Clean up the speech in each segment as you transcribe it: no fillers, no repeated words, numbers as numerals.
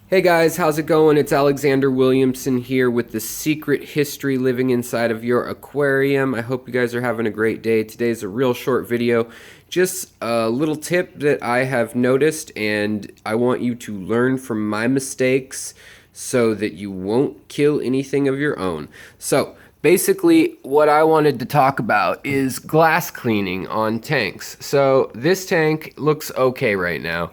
Hey guys, how's it going? It's Alexander Williamson here with the secret history living inside of your aquarium. I hope you guys are having a great day. Today's a real short video, just a little tip that I have noticed, and I want you to learn from my mistakes so that you won't kill anything of your own. So, basically, what I wanted to talk about is glass cleaning on tanks. So, this tank looks okay right now.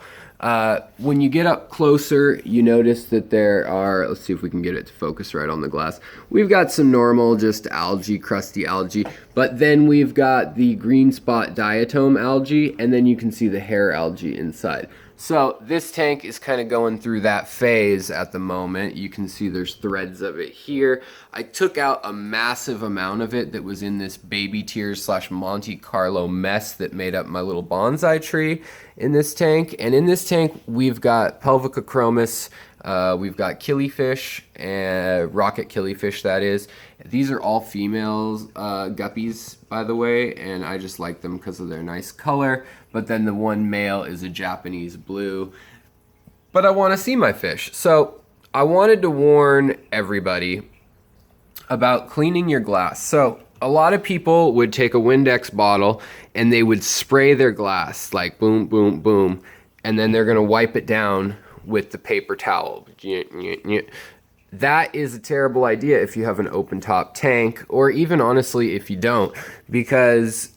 When you get up closer, you notice that there are, let's see if we can get it to focus right on the glass. We've got some normal, just algae, crusty algae, but then we've got the green spot diatom algae, and then you can see the hair algae inside. So this tank is kind of going through that phase at the moment. You can see there's threads of it here. I took out a massive amount of it that was in this baby tears / Monte Carlo mess that made up my little bonsai tree in this tank. And in this tank, we've got Pelvicochromis, we've got killifish, and rocket killifish, that is. These are all females guppies, by the way, and I just like them because of their nice color. But then the one male is a Japanese blue. But I want to see my fish. So I wanted to warn everybody about cleaning your glass. So a lot of people would take a Windex bottle and they would spray their glass, like boom, boom, boom, and then they're going to wipe it down with the paper towel. That is a terrible idea if you have an open top tank, or even honestly if you don't, because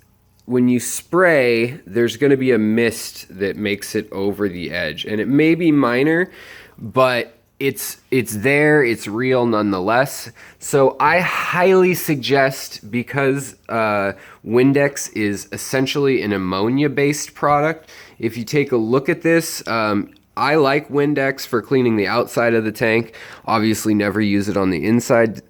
when you spray, there's going to be a mist that makes it over the edge, and it may be minor, but it's there, it's real nonetheless. So I highly suggest, because Windex is essentially an ammonia-based product, if you take a look at this, I like Windex for cleaning the outside of the tank. Obviously never use it on the inside.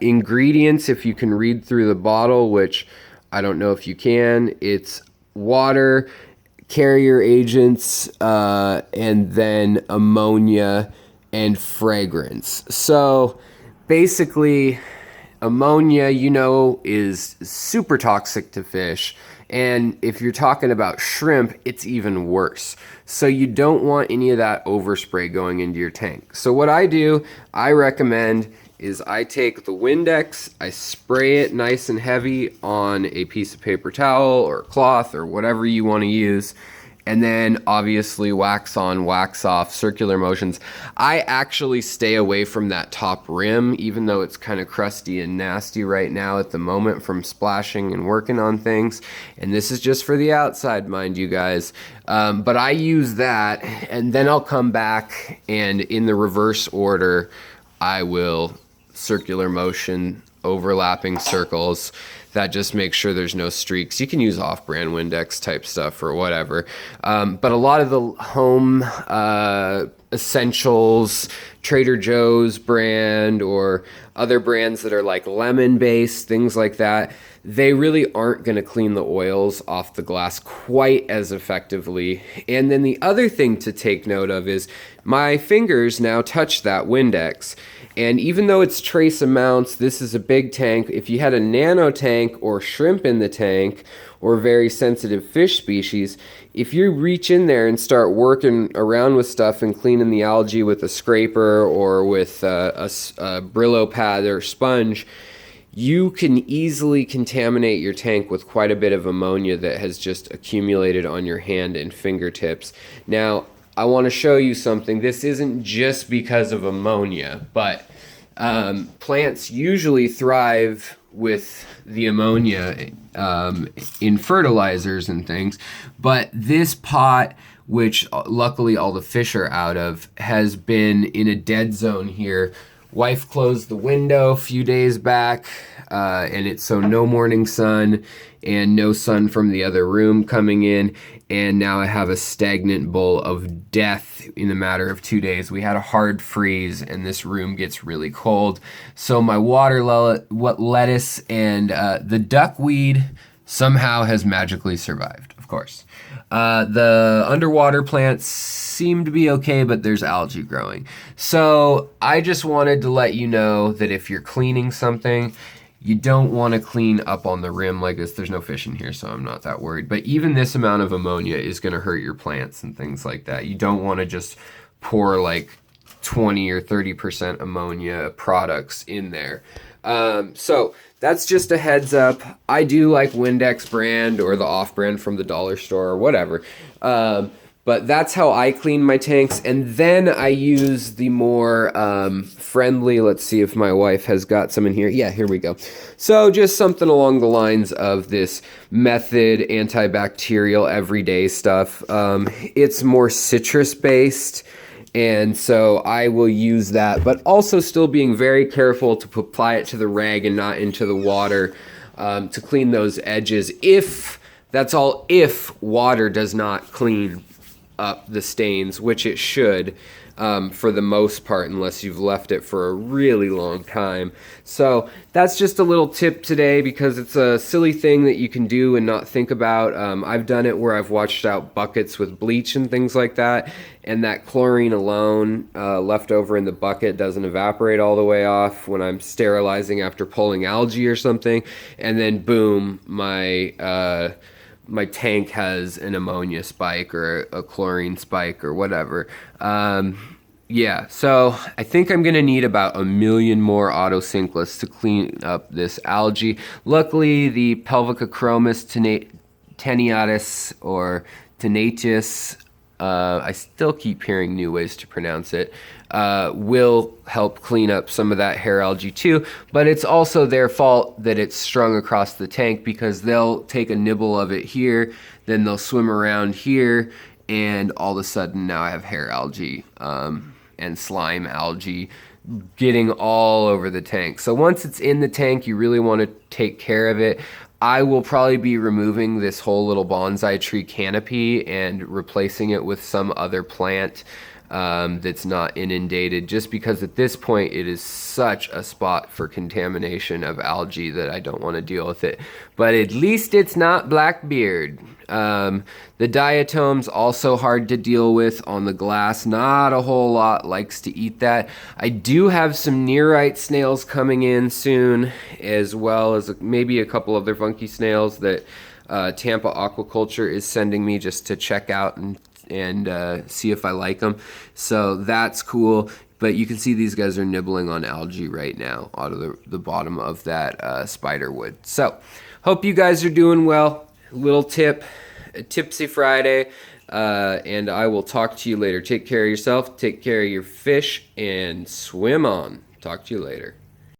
Ingredients, if you can read through the bottle, which I don't know if you can, it's water, carrier agents, and then ammonia and fragrance. So basically, ammonia, you know, is super toxic to fish. And if you're talking about shrimp, it's even worse. So you don't want any of that overspray going into your tank. So what I do, I recommend, is I take the Windex, I spray it nice and heavy on a piece of paper towel or cloth or whatever you want to use, and then obviously wax on, wax off, circular motions. I actually stay away from that top rim, even though it's kind of crusty and nasty right now at the moment from splashing and working on things. And this is just for the outside, mind you guys. But I use that, and then I'll come back, and in the reverse order, I will circular motion, overlapping circles. That just makes sure there's no streaks. You can use off-brand Windex type stuff or whatever. But a lot of the home essentials, Trader Joe's brand or other brands that are like lemon-based, things like that, they really aren't going to clean the oils off the glass quite as effectively. And then the other thing to take note of is my fingers now touch that Windex. And even though it's trace amounts, this is a big tank. If you had a nano tank or shrimp in the tank or very sensitive fish species, if you reach in there and start working around with stuff and cleaning the algae with a scraper or with a Brillo pad or sponge, you can easily contaminate your tank with quite a bit of ammonia that has just accumulated on your hand and fingertips. Now, I want to show you something. This isn't just because of ammonia, but plants usually thrive with the ammonia in fertilizers and things. But this pot, which luckily all the fish are out of, has been in a dead zone here. Wife closed the window a few days back, and it's so no morning sun and no sun from the other room coming in, and now I have a stagnant bowl of death in a matter of 2 days. We had a hard freeze, and this room gets really cold. So my water lettuce and the duckweed somehow has magically survived, of course. The underwater plants seem to be okay, but there's algae growing. So I just wanted to let you know that if you're cleaning something, you don't want to clean up on the rim like this. There's no fish in here, so I'm not that worried. But even this amount of ammonia is going to hurt your plants and things like that. You don't want to just pour like 20 or 30% ammonia products in there. So that's just a heads up. I do like Windex brand or the off brand from the dollar store or whatever. But that's how I clean my tanks. And then I use the more friendly, let's see if my wife has got some in here. Yeah, here we go. So just something along the lines of this method, antibacterial, everyday stuff. It's more citrus based. And so I will use that, but also still being very careful to apply it to the rag and not into the water to clean those edges. If water does not clean up the stains, which it should for the most part, unless you've left it for a really long time. So that's just a little tip today because it's a silly thing that you can do and not think about. I've done it where I've washed out buckets with bleach and things like that, and that chlorine alone left over in the bucket doesn't evaporate all the way off when I'm sterilizing after pulling algae or something, and then boom, my tank has an ammonia spike or a chlorine spike or whatever. Yeah, so I think I'm going to need about 1 million more autosynclus to clean up this algae. Luckily, the Pelvicochromis tenatus or tenatus, I still keep hearing new ways to pronounce it, will help clean up some of that hair algae too, but it's also their fault that it's strung across the tank because they'll take a nibble of it here, then they'll swim around here, and all of a sudden now I have hair algae and slime algae getting all over the tank. So once it's in the tank, you really want to take care of it. I will probably be removing this whole little bonsai tree canopy and replacing it with some other plant that's not inundated, just because at this point it is such a spot for contamination of algae that I don't want to deal with it. But at least it's not blackbeard. The diatoms also hard to deal with on the glass. Not a whole lot likes to eat that. I do have some nearite snails coming in soon, as well as maybe a couple other funky snails that Tampa Aquaculture is sending me just to check out and see if I like them. So that's cool. But you can see these guys are nibbling on algae right now out of the bottom of that spider wood. So hope you guys are doing well. Little tip, Tipsy Friday, and I will talk to you later. Take care of yourself, take care of your fish, and swim on. Talk to you later.